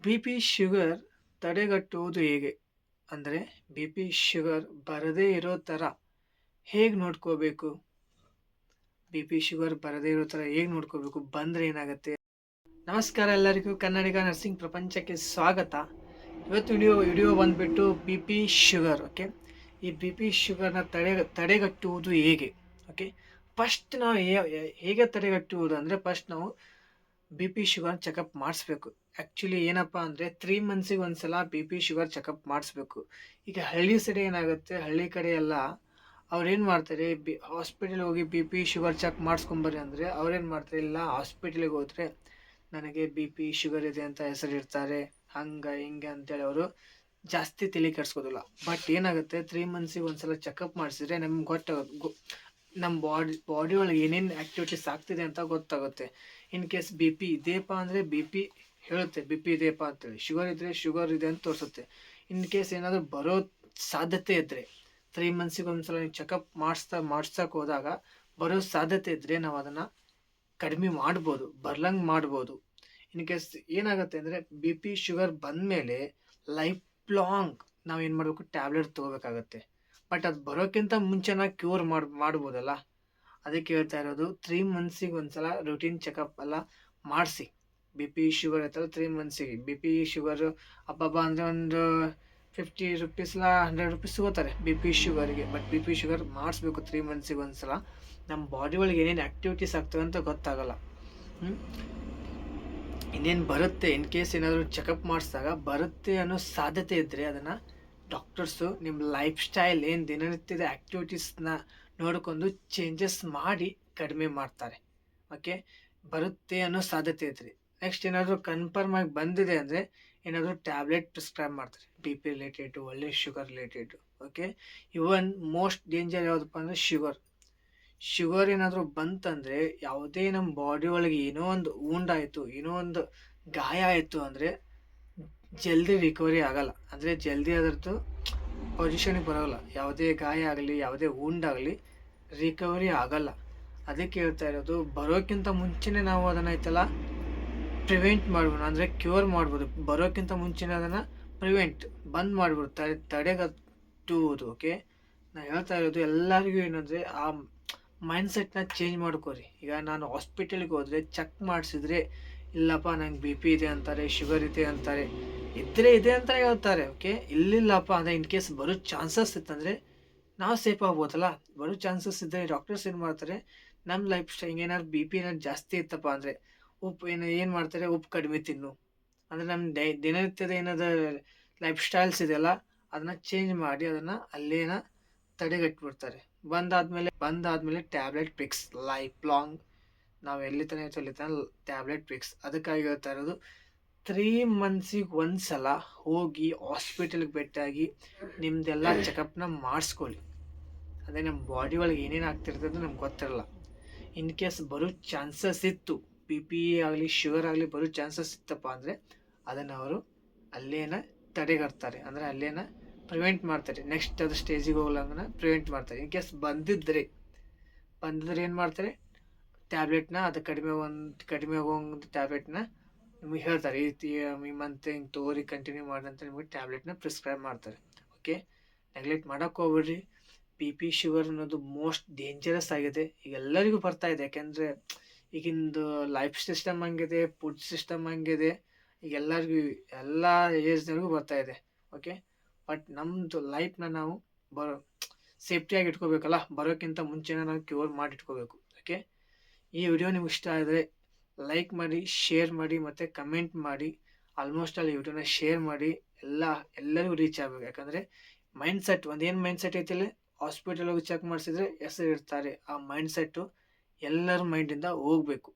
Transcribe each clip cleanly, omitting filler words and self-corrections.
B P sugar ತಡೆಗಟ್ಟುವುದು ಹೇಗೆ? ಅಂದರೆ ಬಿ ಪಿ ಶುಗರ್ ಬರದೇ ಇರೋ ಥರ ಹೇಗೆ ನೋಡ್ಕೋಬೇಕು? ಬಿ ಪಿ ಶುಗರ್ ಬರದೇ ಇರೋ ಥರ ಹೇಗೆ ನೋಡ್ಕೋಬೇಕು? ಬಂದರೆ ಏನಾಗುತ್ತೆ? ನಮಸ್ಕಾರ ಎಲ್ಲರಿಗೂ, ಕನ್ನಡಿಗ ನರ್ಸಿಂಗ್ ಪ್ರಪಂಚಕ್ಕೆ ಸ್ವಾಗತ. ಇವತ್ತು ವಿಡಿಯೋ ಬಂದುಬಿಟ್ಟು ಬಿ ಪಿ ಶುಗರ್. ಓಕೆ, ಈ ಬಿ ಪಿ ಶುಗರ್ನ ತಡೆಗಟ್ಟುವುದು ಹೇಗೆ? ಓಕೆ, ಫಸ್ಟ್ ನಾವು ಹೇಗೆ ತಡೆಗಟ್ಟುವುದು ಅಂದರೆ, ಫಸ್ಟ್ ನಾವು ಬಿ ಪಿ ಶುಗರ್ ಚೆಕಪ್ ಮಾಡಿಸ್ಬೇಕು. ಆ್ಯಕ್ಚುಲಿ ಏನಪ್ಪ ಅಂದರೆ 3 ಮಂತ್ಸಿಗೆ ಒಂದ್ಸಲ ಬಿ ಪಿ ಶುಗರ್ ಚೆಕಪ್ ಮಾಡಿಸ್ಬೇಕು. ಈಗ ಹಳ್ಳಿ ಸೈಡ್ ಏನಾಗುತ್ತೆ, ಹಳ್ಳಿ ಕಡೆ ಎಲ್ಲ ಅವ್ರೇನು ಮಾಡ್ತಾರೆ, ಹಾಸ್ಪಿಟಲ್ ಹೋಗಿ ಬಿ ಪಿ ಶುಗರ್ ಚೆಕ್ ಮಾಡಿಸ್ಕೊಂಬರ್ರಿ ಅಂದರೆ ಅವ್ರೇನು ಮಾಡ್ತಾರೆ, ಇಲ್ಲ ಹಾಸ್ಪಿಟಲಿಗೆ ಹೋದರೆ ನನಗೆ ಬಿ ಪಿ ಶುಗರ್ ಇದೆ ಅಂತ ಹೆಸರಿಡ್ತಾರೆ, ಹಂಗೆ ಹಿಂಗೆ ಅಂತೇಳಿ ಅವರು ಜಾಸ್ತಿ ತಲೆ ಕೆಡಿಸ್ಕೋದಿಲ್ಲ. ಬಟ್ ಏನಾಗುತ್ತೆ, 3 ಮಂತ್ಸಿಗೆ ಒಂದ್ಸಲ ಚೆಕಪ್ ಮಾಡಿಸಿದ್ರೆ ನಮ್ಗೆ ನಮ್ಮ ಬಾಡಿ ಒಳಗೆ ಏನೇನು ಆ್ಯಕ್ಟಿವಿಟೀಸ್ ಆಗ್ತಿದೆ ಅಂತ ಗೊತ್ತಾಗುತ್ತೆ. ಇನ್ ಕೇಸ್ ಬಿ ಪಿ ಇದೆಯಪ್ಪ ಅಂದರೆ ಬಿ ಪಿ ಹೇಳುತ್ತೆ, ಬಿ ಪಿ ಇದೆಯಪ್ಪ ಅಂತೇಳಿ. ಶುಗರ್ ಇದ್ದರೆ ಶುಗರ್ ಇದೆ ಅಂತ ತೋರಿಸುತ್ತೆ. ಇನ್ ಕೇಸ್ ಏನಾದರೂ ಬರೋ ಸಾಧ್ಯತೆ ಇದ್ದರೆ 3 ಮಂತ್ಸಿಗೆ ಒಂದ್ಸಲ ನೀವು ಚೆಕಪ್ ಮಾಡಿಸೋಕೆ ಹೋದಾಗ ಬರೋ ಸಾಧ್ಯತೆ ಇದ್ದರೆ ನಾವು ಅದನ್ನು ಕಡಿಮೆ ಮಾಡ್ಬೋದು, ಬರ್ಲಂಗೆ ಮಾಡ್ಬೋದು. ಇನ್ ಕೇಸ್ ಏನಾಗುತ್ತೆ ಅಂದರೆ, ಬಿ ಪಿ ಶುಗರ್ ಬಂದಮೇಲೆ ಲೈಫ್ ಲಾಂಗ್ ನಾವು ಏನು ಮಾಡಬೇಕು, ಟ್ಯಾಬ್ಲೆಟ್ ತೊಗೋಬೇಕಾಗತ್ತೆ. ಬಟ್ ಅದು ಬರೋಕ್ಕಿಂತ ಮುಂಚೆನ ಕ್ಯೂರ್ ಮಾಡ್ಬೋದಲ್ಲ. ಅದಕ್ಕೆ ಹೇಳ್ತಾ ಇರೋದು, 3 ಮಂತ್ಸಿಗೆ ಒಂದ್ಸಲ ರೂಟೀನ್ ಚೆಕಪ್ ಎಲ್ಲ ಮಾಡಿಸಿ. ಬಿ ಪಿ ಶುಗರ್ ಇರ್ತಲ್ಲ 3 ಮಂತ್ಸಿಗೆ ಬಿ ಪಿ ಶುಗರ್ ಹಬ್ಬ ಅಂದರೆ ಒಂದು 50 ರುಪೀಸ್ಲ 100 ರುಪೀಸ್ ತಗೋತಾರೆ ಬಿ ಪಿ ಶುಗರ್ಗೆ. ಬಟ್ ಬಿ ಪಿ ಶುಗರ್ ಮಾಡಿಸ್ಬೇಕು 3 ಮಂತ್ಸಿಗೆ ಒಂದ್ಸಲ. ನಮ್ಮ ಬಾಡಿ ಒಳಗೆ ಏನೇನು ಆ್ಯಕ್ಟಿವಿಟೀಸ್ ಆಗ್ತವೆ ಅಂತ ಗೊತ್ತಾಗಲ್ಲ. ಇನ್ನೇನು ಬರುತ್ತೆ, ಇನ್ ಕೇಸ್ ಏನಾದರೂ ಚೆಕಪ್ ಮಾಡಿಸಿದಾಗ ಬರುತ್ತೆ ಅನ್ನೋ ಸಾಧ್ಯತೆ ಇದ್ದರೆ ಅದನ್ನು ಡಾಕ್ಟರ್ಸು ನಿಮ್ಮ ಲೈಫ್ ಸ್ಟೈಲ್ ಏನು ದಿನನಿತ್ಯದ ಆ್ಯಕ್ಟಿವಿಟೀಸ್ನ ನೋಡ್ಕೊಂಡು ಚೇಂಜಸ್ ಮಾಡಿ ಕಡಿಮೆ ಮಾಡ್ತಾರೆ. ಓಕೆ, ಬರುತ್ತೆ ಅನ್ನೋ ಸಾಧ್ಯತೆ ಇದ್ರಿ. ನೆಕ್ಸ್ಟ್ ಏನಾದರೂ ಕನ್ಫರ್ಮ್ ಆಗಿ ಬಂದಿದೆ ಅಂದರೆ ಏನಾದರೂ ಟ್ಯಾಬ್ಲೆಟ್ ಪ್ರಿಸ್ಕ್ರೈಬ್ ಮಾಡ್ತಾರೆ, ಬಿ ಪಿ ರಿಲೇಟೆಡು, ಒಳ್ಳೆ ಶುಗರ್ ರಿಲೇಟೆಡು. ಓಕೆ, ಇವನ್ ಮೋಸ್ಟ್ ಡೇಂಜರ್ ಯಾವುದಪ್ಪ ಅಂದರೆ ಶುಗರ್ ಏನಾದರೂ ಬಂತಂದರೆ, ಯಾವುದೇ ನಮ್ಮ ಬಾಡಿ ಒಳಗೆ ಏನೋ ಒಂದು ಆಯಿತು, ಏನೋ ಒಂದು ಗಾಯ ಆಯಿತು ಅಂದರೆ ಜಲ್ದಿ ರಿಕವರಿ ಆಗಲ್ಲ. ಅಂದರೆ ಜಲ್ದಿ ಅದರದ್ದು ಪೊಸಿಷನಿಗೆ ಬರೋಲ್ಲ. ಯಾವುದೇ ಗಾಯ ಆಗಲಿ, ಯಾವುದೇ ಆಗಲಿ ರಿಕವರಿ ಆಗಲ್ಲ. ಅದಕ್ಕೆ ಹೇಳ್ತಾ ಇರೋದು, ಬರೋಕ್ಕಿಂತ ಮುಂಚೆನೇ ನಾವು ಅದನ್ನು ಐತಲ್ಲ ಪ್ರಿವೆಂಟ್ ಮಾಡ್ಬೋದು, ಅಂದರೆ ಕ್ಯೂರ್ ಮಾಡ್ಬೋದು. ಬರೋಕ್ಕಿಂತ ಮುಂಚೆನೇ ಅದನ್ನು ಬಂದ್ ಮಾಡ್ಬೋದು, ತಡೆಗಟ್ಟುವುದು. ಓಕೆ, ನಾನು ಹೇಳ್ತಾ ಇರೋದು ಎಲ್ಲರಿಗೂ ಏನಂದರೆ, ಆ ಮೈಂಡ್ಸೆಟ್ನ ಚೇಂಜ್ ಮಾಡ್ಕೋರಿ. ಈಗ ನಾನು ಹಾಸ್ಪಿಟಲ್ಗೆ ಹೋದರೆ ಚೆಕ್ ಮಾಡಿಸಿದ್ರೆ, ಇಲ್ಲಪ್ಪ ನಂಗೆ ಬಿ ಪಿ ಇದೆ ಅಂತಾರೆ, ಶುಗರ್ ಇದೆ ಅಂತಾರೆ, ಇದೆ ಅಂತ ಹೇಳ್ತಾರೆ. ಓಕೆ, ಇಲ್ಲಿಲ್ಲಪ್ಪ ಅಂದರೆ ಇನ್ ಕೇಸ್ ಬರೋ ಚಾನ್ಸಸ್ ಇತ್ತಂದರೆ ನಾವು ಸೇಫ್ ಆಗ್ಬೋದಲ್ಲ. ಬರೋ ಚಾನ್ಸಸ್ ಇದ್ದರೆ ಡಾಕ್ಟರ್ಸ್ ಏನು ಮಾಡ್ತಾರೆ, ನಮ್ಮ ಲೈಫ್ ಸ್ಟೈಲ್ ಏನಾದ್ರು ಬಿ ಪಿ ಏನಾದ್ರು ಜಾಸ್ತಿ ಇತ್ತಪ್ಪ ಅಂದರೆ ಉಪ್ಪು ಏನು ಮಾಡ್ತಾರೆ, ಉಪ್ಪು ಕಡಿಮೆ ತಿನ್ನು ಅಂದರೆ ನಮ್ಮ ದಿನನಿತ್ಯದ ಏನಾದ್ರು ಲೈಫ್ ಸ್ಟೈಲ್ಸ್ ಇದೆಯಲ್ಲ ಅದನ್ನು ಚೇಂಜ್ ಮಾಡಿ ಅದನ್ನು ಅಲ್ಲೇನ ತಡೆಗಟ್ಟಿಬಿಡ್ತಾರೆ. ಬಂದಾದ್ಮೇಲೆ ಟ್ಯಾಬ್ಲೆಟ್ ಫಿಕ್ಸ್ ಲೈಫ್ ಲಾಂಗ್. ನಾವು ಎಲ್ಲಿ ತನಕ ಟ್ಯಾಬ್ಲೆಟ್ ಫಿಕ್ಸ್. ಅದಕ್ಕಾಗಿ ಹೇಳ್ತಾ ಇರೋದು, 3 ಮಂತ್ಸಿಗೆ ಒಂದ್ಸಲ ಹೋಗಿ ಹಾಸ್ಪಿಟಲ್ಗೆ ಭೇಟಿಯಾಗಿ ನಿಮ್ದೆಲ್ಲ ಚೆಕಪ್ನ ಮಾಡಿಸ್ಕೊಳ್ಳಿ. ಅದೇ ನಮ್ಮ ಬಾಡಿ ಒಳಗೆ ಏನೇನು ಆಗ್ತಿರ್ತದೆ ನಮ್ಗೆ ಗೊತ್ತಿರಲ್ಲ. ಇನ್ ಕೇಸ್ ಬರೋ ಚಾನ್ಸಸ್ ಇತ್ತು, ಬಿ ಪಿ ಆಗಲಿ ಶುಗರ್ ಆಗಲಿ ಬರೋ ಚಾನ್ಸಸ್ ಇತ್ತಪ್ಪ ಅಂದರೆ ಅದನ್ನು ಅವರು ಅಲ್ಲೇನ ತಡೆಗಟ್ತಾರೆ, ಅಂದರೆ ಅಲ್ಲೇನ ಪ್ರಿವೆಂಟ್ ಮಾಡ್ತಾರೆ. ನೆಕ್ಸ್ಟ್ ಅದು ಸ್ಟೇಜಿಗೆ ಹೋಗ್ಲಂಗನ ಪ್ರಿವೆಂಟ್ ಮಾಡ್ತಾರೆ. ಇನ್ ಕೇಸ್ ಬಂದಿದ್ರೆ ಏನು ಮಾಡ್ತಾರೆ, ಟ್ಯಾಬ್ಲೆಟ್ನ ಅದು ಕಡಿಮೆ ಹೋಗೋ ಟ್ಯಾಬ್ಲೆಟ್ನ ನಿಮಗೆ ಹೇಳ್ತಾರೆ, ಈ ಮಂತ್ ಹಿಂಗೆ ತಗೋರಿ, ಕಂಟಿನ್ಯೂ ಮಾಡಿ ಅಂತ ನಿಮಗೆ ಟ್ಯಾಬ್ಲೆಟ್ನ ಪ್ರಿಸ್ಕ್ರೈಬ್ ಮಾಡ್ತಾರೆ. ಓಕೆ, ನೆಗ್ಲೆಕ್ಟ್ ಮಾಡೋಕ್ಕೆ ಹೋಗ್ಬೇಡ್ರಿ. ಬಿ ಪಿ ಶುಗರ್ ಅನ್ನೋದು ಮೋಸ್ಟ್ ಡೇಂಜರಸ್ ಆಗಿದೆ, ಈಗ ಎಲ್ಲರಿಗೂ ಬರ್ತಾ ಇದೆ. ಯಾಕೆಂದರೆ ಈಗಿಂದು ಲೈಫ್ ಸಿಸ್ಟಮ್ ಹಂಗಿದೆ, ಫುಡ್ ಸಿಸ್ಟಮ್ ಹಂಗಿದೆ, ಈಗ ಎಲ್ಲರಿಗೂ ಎಲ್ಲ ಏಜ್ನವ್ರಿಗೂ ಬರ್ತಾ ಇದೆ. ಓಕೆ, ಬಟ್ ನಮ್ಮದು ಲೈಫ್ನ ನಾವು ಸೇಫ್ಟಿಯಾಗಿ ಇಟ್ಕೋಬೇಕಲ್ಲ, ಬರೋಕ್ಕಿಂತ ಮುಂಚೆನೇ ನಾವು ಕ್ಯೂರ್ ಮಾಡಿ ಇಟ್ಕೋಬೇಕು. ಓಕೆ, ಈ ವಿಡಿಯೋ ನಿಮ್ಗೆ ಇಷ್ಟ ಆದರೆ ಲೈಕ್ ಮಾಡಿ, ಶೇರ್ ಮಾಡಿ ಮತ್ತು ಕಮೆಂಟ್ ಮಾಡಿ. ಆಲ್ಮೋಸ್ಟ್ ಅಲ್ಲಿ ವಿಡಿಯೋನ ಶೇರ್ ಮಾಡಿ, ಎಲ್ಲರಿಗೂ ರೀಚ್ ಆಗಬೇಕು. ಯಾಕಂದರೆ ಮೈಂಡ್ಸೆಟ್ ಒಂದೇನು ಮೈಂಡ್ಸೆಟ್ ಐತಿಲ್ಲ, ಹಾಸ್ಪಿಟಲ್ ಹೋಗಿ ಚೆಕ್ ಮಾಡಿಸಿದ್ರೆ ಹೆಸರು ಇರ್ತಾರೆ, ಆ ಮೈಂಡ್ಸೆಟ್ಟು ಎಲ್ಲರ ಮೈಂಡಿಂದ ಹೋಗಬೇಕು.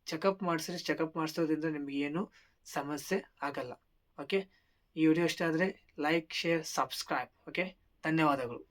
ಚೆಕಪ್ ಮಾಡಿಸೋದ್ರಿಂದ ನಿಮಗೇನು ಸಮಸ್ಯೆ ಆಗಲ್ಲ. ಓಕೆ, ಈ ವಿಡಿಯೋ ಇಷ್ಟ ಆದರೆ ಲೈಕ್, ಶೇರ್, ಸಬ್ಸ್ಕ್ರೈಬ್. ಓಕೆ, ಧನ್ಯವಾದಗಳು.